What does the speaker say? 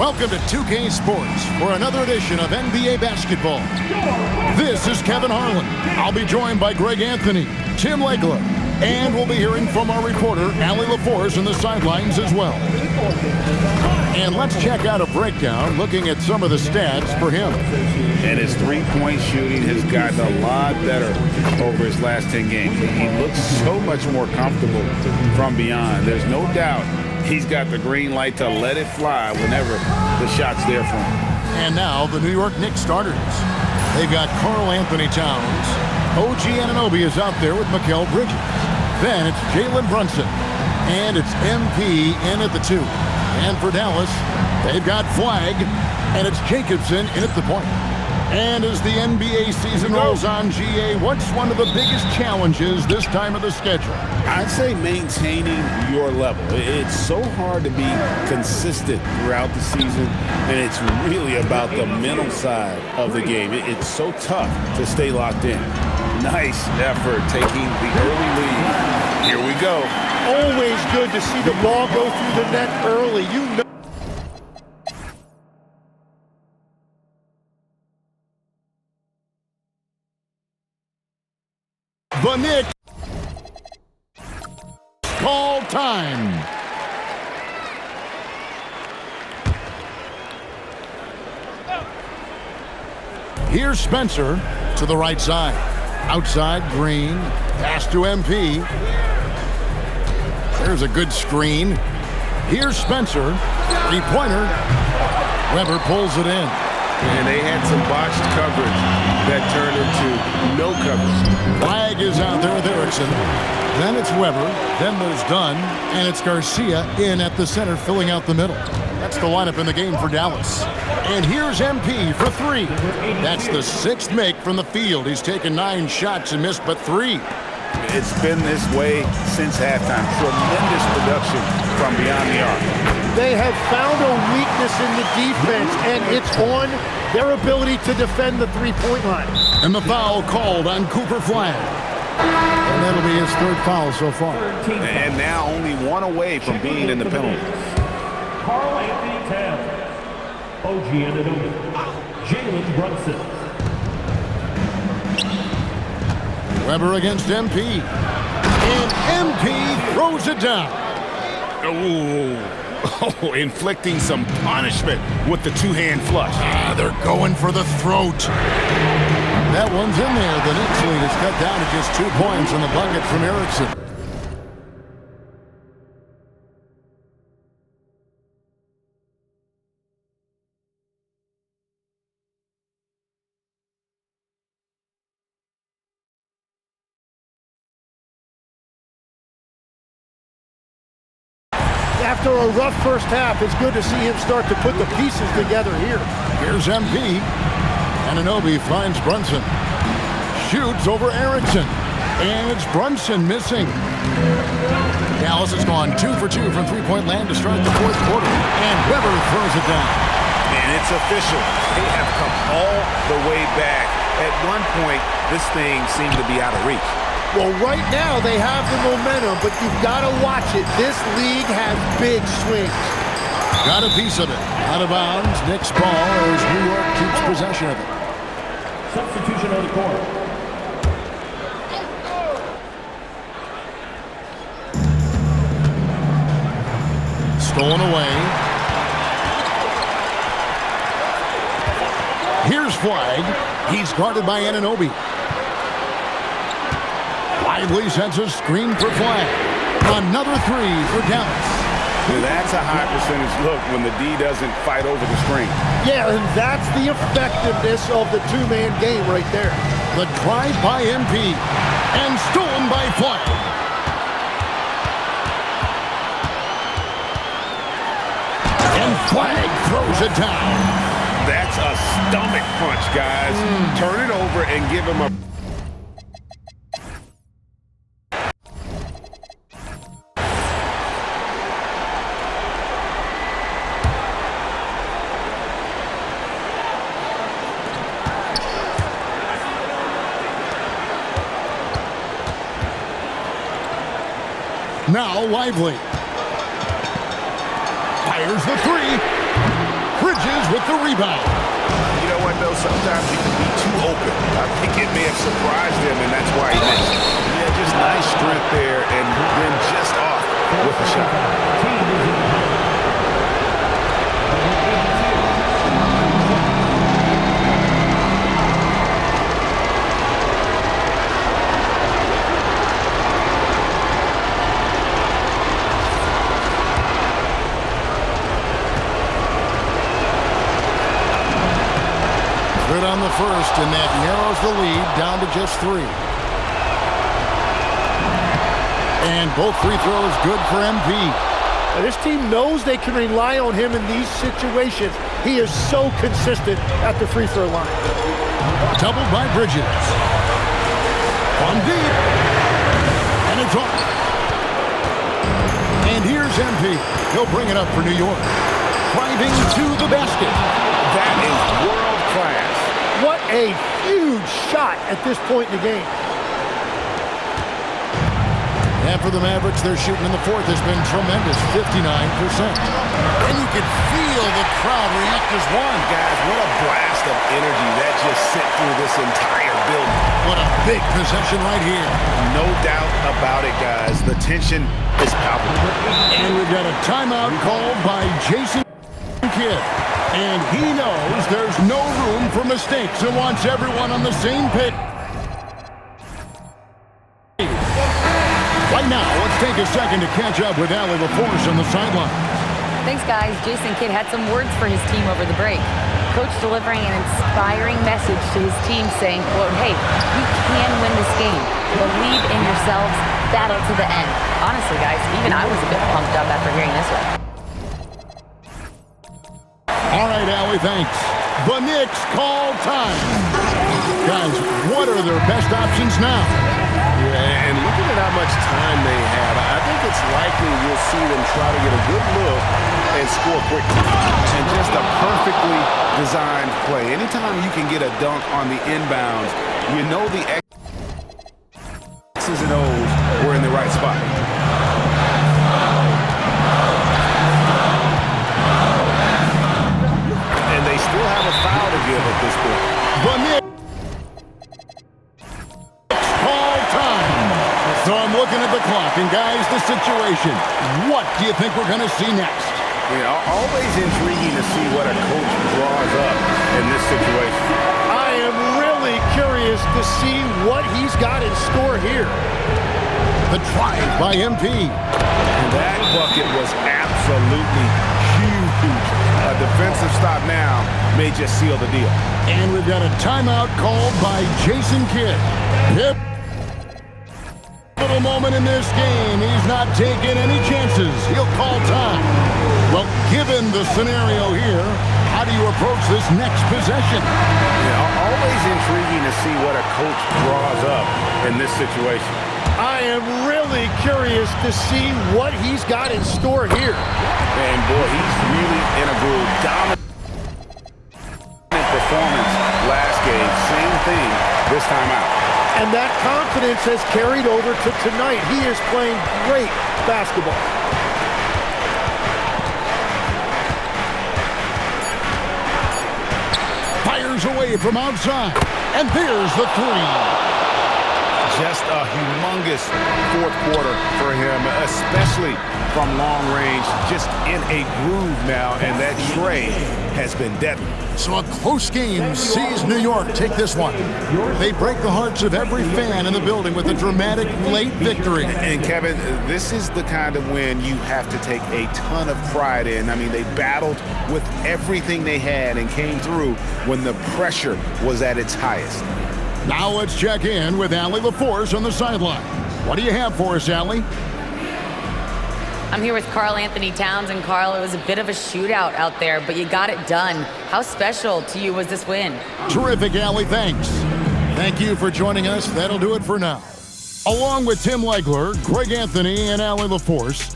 Welcome to 2K Sports for another edition of NBA basketball. This is Kevin Harlan. I'll be joined by Greg Anthony, Tim Legler, and we'll be hearing from our reporter, Allie LaForce, in the sidelines as well. And let's check out a breakdown looking at some of the stats for him. And his three-point shooting has gotten a lot better over his last 10 games. He looks so much more comfortable from beyond. There's no doubt he's got the green light to let it fly whenever the shot's there for him. And now the New York Knicks starters. They've got Karl Anthony Towns. OG Anunoby is out there with Mikal Bridges. Then it's Jalen Brunson. And it's MP in at the 2. And for Dallas, they've got Flag. And it's Jacobson in at the point. And as the NBA season rolls on, GA, what's one of the biggest challenges this time of the schedule? I'd say maintaining your level. It's so hard to be consistent throughout the season, and it's really about the mental side of the game. It's so tough to stay locked in. Nice effort taking the early lead. Here we go. Always good to see the ball go through the net early. You know. The Knicks call time. Here's Spencer to the right side. Outside, Green. Pass to MP. There's a good screen. Here's Spencer. Three-pointer. Weber pulls it in. And they had some botched coverage that turned into no coverage. Flag is out there with Erickson. Then it's Weber. Then there's Dunn. And it's Garcia in at the center, filling out the middle. That's the lineup in the game for Dallas. And here's MP for 3. That's the 6th make from the field. He's taken 9 shots and missed but 3. It's been this way since halftime. Tremendous production from beyond the arc. They have found a weakness in the defense, and it's on their ability to defend the three-point line. And the foul called on Cooper Flag. And that'll be his 3rd foul so far. And now only 1 away from being in the penalty. Karl Anthony Towns, OG Anunoby, Jalen Brunson. Weber against MP. And MP throws it down. Oh, inflicting some punishment with the 2-hand flush. They're going for the throat. That one's in there. The Knicks lead is cut down to just 2 points in the bucket from Erickson. After a rough first half, it's good to see him start to put the pieces together here. Here's MP. Anunoby finds Brunson. Shoots over Erickson. And it's Brunson missing. Dallas has gone 2 for 2 from three-point land to start the 4th quarter. And Weber throws it down. And it's official. They have come all the way back. At one point, this thing seemed to be out of reach. Well, right now they have the momentum, but you've got to watch it. This league has big swings. Got a piece of it. Out of bounds. Knicks ball as New York keeps possession of it. Substitution on the court. Stolen away. Here's Flag. He's guarded by Anunoby. Lively sends a screen for Flag. Another 3 for Dallas. Well, that's a high percentage look when the D doesn't fight over the screen. Yeah, and that's the effectiveness of the 2-man game right there. The drive by MP. And stolen by Flag. And Flag throws it down. That's a stomach punch, guys. Turn it over and give him a... Now Lively. Fires the 3. with the rebound. You know what, though? Sometimes you can be too open. I think it may have surprised him, and that's why he missed. Yeah, just nice strength there, and then just off with the shot. Good on the first, and that narrows the lead down to just 3. And both free throws good for MP. Now, this team knows they can rely on him in these situations. He is so consistent at the free throw line. Doubled by Bridges. From deep. And it's off. And here's MP. He'll bring it up for New York. Driving to the basket. That is world class. What a huge shot at this point in the game. And for the Mavericks, their shooting in the fourth has been tremendous, 59%. And you can feel the crowd react as one. Guys, what a blast of energy that just sent through this entire building. What a big possession right here. No doubt about it, guys. The tension is palpable. And we've got a timeout called by Jason Kidd. And he knows there's no room for mistakes and wants everyone on the same page. Right now, let's take a second to catch up with Allie LaForce on the sideline. Thanks, guys. Jason Kidd had some words for his team over the break. Coach delivering an inspiring message to his team saying, quote, "Hey, you can win this game. Believe in yourselves. Battle to the end." Honestly, guys, even I was a bit pumped up after hearing this one. All right, Allie, thanks. The Knicks call time. Guys, what are their best options now? Yeah, and looking at how much time they have, I think it's likely you'll see them try to get a good look and score quickly. And just a perfectly designed play. Anytime you can get a dunk on the inbounds, you know the X's and O's were in the right spot. And they still have a foul to give at this point. The Knicks call time. So I'm looking at the clock, and guys, the situation. What do you think we're going to see next? Yeah, always intriguing to see what a coach draws up in this situation. I am really curious to see what he's got in store here. The drive by MP. And that bucket was absolutely huge. A defensive stop now may just seal the deal. And we've got a timeout called by Jason Kidd. Yep. Little moment in this game. He's not taking any chances. He'll call time. Well, given the scenario here, how do you approach this next possession? Yeah, always intriguing to see what a coach draws up in this situation. I am really curious to see what he's got in store here. And boy, he's really in a groove. Dominant performance last game. Same thing this time out. And that confidence has carried over to tonight. He is playing great basketball. Fires away from outside. And there's the three. Just a humongous fourth quarter for him, especially from long range, just in a groove now, and that tray has been deadly. So a close game sees New York take this one. They break the hearts of every fan in the building with a dramatic late victory. And Kevin, this is the kind of win you have to take a ton of pride in. I mean, they battled with everything they had and came through when the pressure was at its highest. Now let's check in with Allie LaForce on the sideline. What do you have for us, Allie? I'm here with Karl Anthony Towns, and Karl, it was a bit of a shootout out there, but you got it done. How special to you was this win? Terrific, Allie, thanks. Thank you for joining us. That'll do it for now. Along with Tim Legler, Greg Anthony, and Allie LaForce,